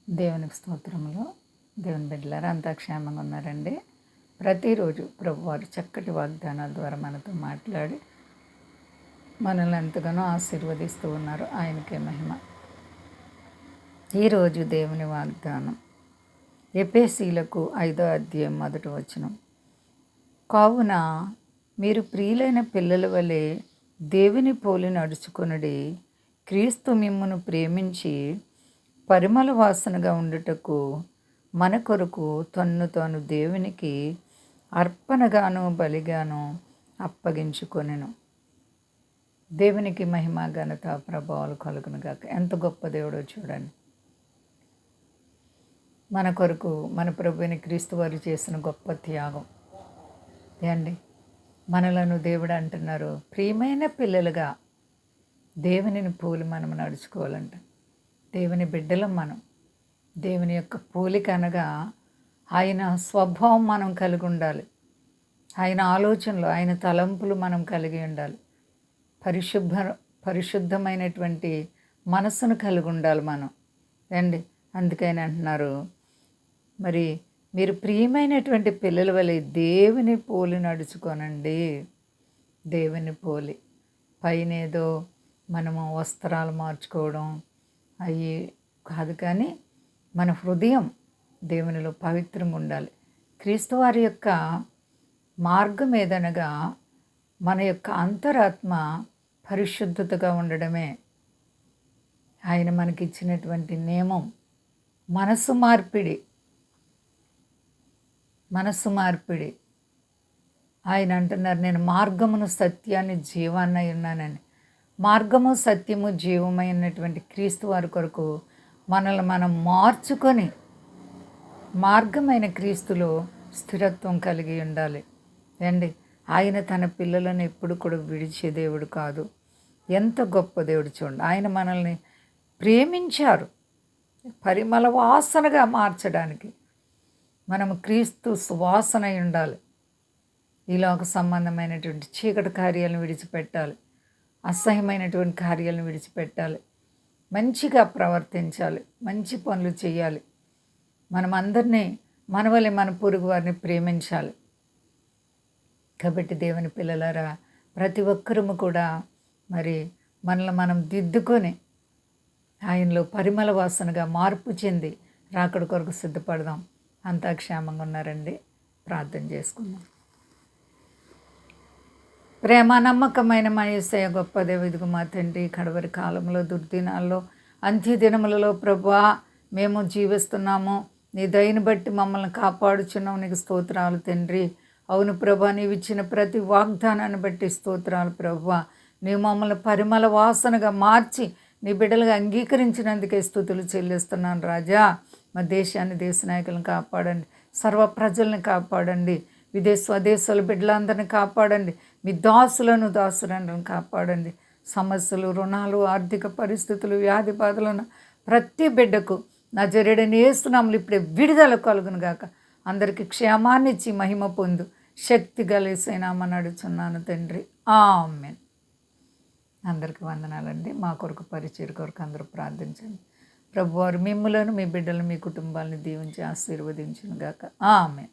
దేవునికి స్తోత్రములు. దేవుని బిడ్డలారా అంతా క్షేమంగా ఉన్నారండి. ప్రతిరోజు ప్రభువారు చక్కటి వాగ్దానాల ద్వారా మనతో మాట్లాడి మనల్ని ఎంతగానో ఆశీర్వదిస్తూ ఉన్నారు. ఆయనకే మహిమ. ఈరోజు దేవుని వాగ్దానం ఎఫెసీయులకు 5వ అధ్యాయం 1వ వచనం. కావున మీరు ప్రియులైన పిల్లల వలె దేవుని పోలి నడుచుకొనుడి. క్రీస్తు మిమ్మును ప్రేమించి పరిమళ వాసనగా ఉండుటకు మన కొరకు తన్ను తాను దేవునికి అర్పణగాను బలిగాను అప్పగించుకొనెను. దేవునికి మహిమ ఘనత ప్రభావాలు కలుగును గాక. ఎంత గొప్ప దేవుడో చూడండి. మన కొరకు మన ప్రభువుని క్రీస్తు వారు చేసిన గొప్ప త్యాగం ఏండి. మనలను దేవుడు అంటున్నారు, ప్రియమైన పిల్లలుగా దేవునిని పోలి మనం నడుచుకోవాలంట. దేవుని బిడ్డలం మనం. దేవుని యొక్క పోలిక అనగా ఆయన స్వభావం మనం కలిగి ఉండాలి. ఆయన ఆలోచనలు, ఆయన తలంపులు మనం కలిగి ఉండాలి. పరిశుద్ధమైనటువంటి మనసును కలిగి ఉండాలి మనం అండి. అందుకని అంటున్నారు, మరి మీరు ప్రియమైనటువంటి పిల్లల వలె దేవుని పోలి నడుచుకోనండి. దేవుని పోలి పైన ఏదో మనము వస్త్రాలు మార్చుకోవడం అవి కాదు, కానీ మన హృదయం దేవునిలో పవిత్రంగా ఉండాలి. క్రీస్తు వారి యొక్క మార్గం ఏదనగా మన యొక్క అంతరాత్మ పరిశుద్ధతగా ఉండడమే ఆయన మనకిచ్చినటువంటి నియమం. మనసు మార్పిడి. ఆయన అంటున్నారు, నేను మార్గమును సత్యాన్ని జీవాన్ని ఉన్నానని. మార్గము సత్యము జీవమైనటువంటి క్రీస్తు వారి కొరకు మనల్ని మనం మార్చుకొని మార్గమైన క్రీస్తులో స్థిరత్వం కలిగి ఉండాలి అండి. ఆయన తన పిల్లలను ఎప్పుడు కూడా విడిచే దేవుడు కాదు. ఎంత గొప్ప దేవుడు చూడండి. ఆయన మనల్ని ప్రేమించారు పరిమళ వాసనగా మార్చడానికి. మనము క్రీస్తు సువాసన ఉండాలి. ఈలోక సంబంధమైనటువంటి చీకటి కార్యాలను విడిచిపెట్టాలి. అసహ్యమైనటువంటి కార్యాలను విడిచిపెట్టాలి. మంచిగా ప్రవర్తించాలి. మంచి పనులు చేయాలి. మనం అందరినీ మన వలె మన పొరుగు వారిని ప్రేమించాలి. కాబట్టి దేవుని పిల్లలారా, ప్రతి ఒక్కరము కూడా మరి మనల్ని మనం దిద్దుకొని ఆయనలో పరిమళ వాసనగా మార్పు చెంది రాకడ కొరకు సిద్ధపడదాం. అంతా క్షేమంగా ఉన్నారండి. ప్రార్థన చేసుకుందాం. ప్రేమ నమ్మకమైన మా యేసయ్య గొప్ప దేవుడికి మా తండ్రి, కడవరి కాలంలో దుర్దినాల్లో అంత్యదినములలో ప్రభువా మేము జీవిస్తున్నాము. నీ దయని బట్టి మమ్మల్ని కాపాడుచున్నావు. నీకు స్తోత్రాలు తండ్రి. అవును ప్రభా, నీవు ఇచ్చిన ప్రతి వాగ్దానాన్ని బట్టి స్తోత్రాలు ప్రభువా. నీవు మమ్మల్ని పరిమళ వాసనగా మార్చి నీ బిడ్డలుగా అంగీకరించినందుకే స్తుతులు చెల్లిస్తున్నాను రాజా. మా దేశాన్ని, దేశ నాయకులను కాపాడండి. సర్వ ప్రజల్ని కాపాడండి. స్వదేశాల బిడ్డలందరినీ కాపాడండి. మీ దాసులను కాపాడండి. సమస్యలు, రుణాలు, ఆర్థిక పరిస్థితులు, వ్యాధి బాధలను ప్రతి బిడ్డకు నజరేయుడైన యేసు నామములో ఇప్పుడే విడుదల కలుగును గాక. అందరికీ క్షేమాన్ని ఇచ్చి మహిమ పొందు. శక్తి గల యేసయ్య నామమున అడుగుచున్నాను తండ్రి. ఆమేన్. అందరికీ వందనాలండి. మా కొరకు పరిచర్య కొరకు అందరూ ప్రార్థించండి. ప్రభువారు మిమ్ములను, మీ బిడ్డలను, మీ కుటుంబాలను దీవించి ఆశీర్వదించును గాక. ఆమేన్.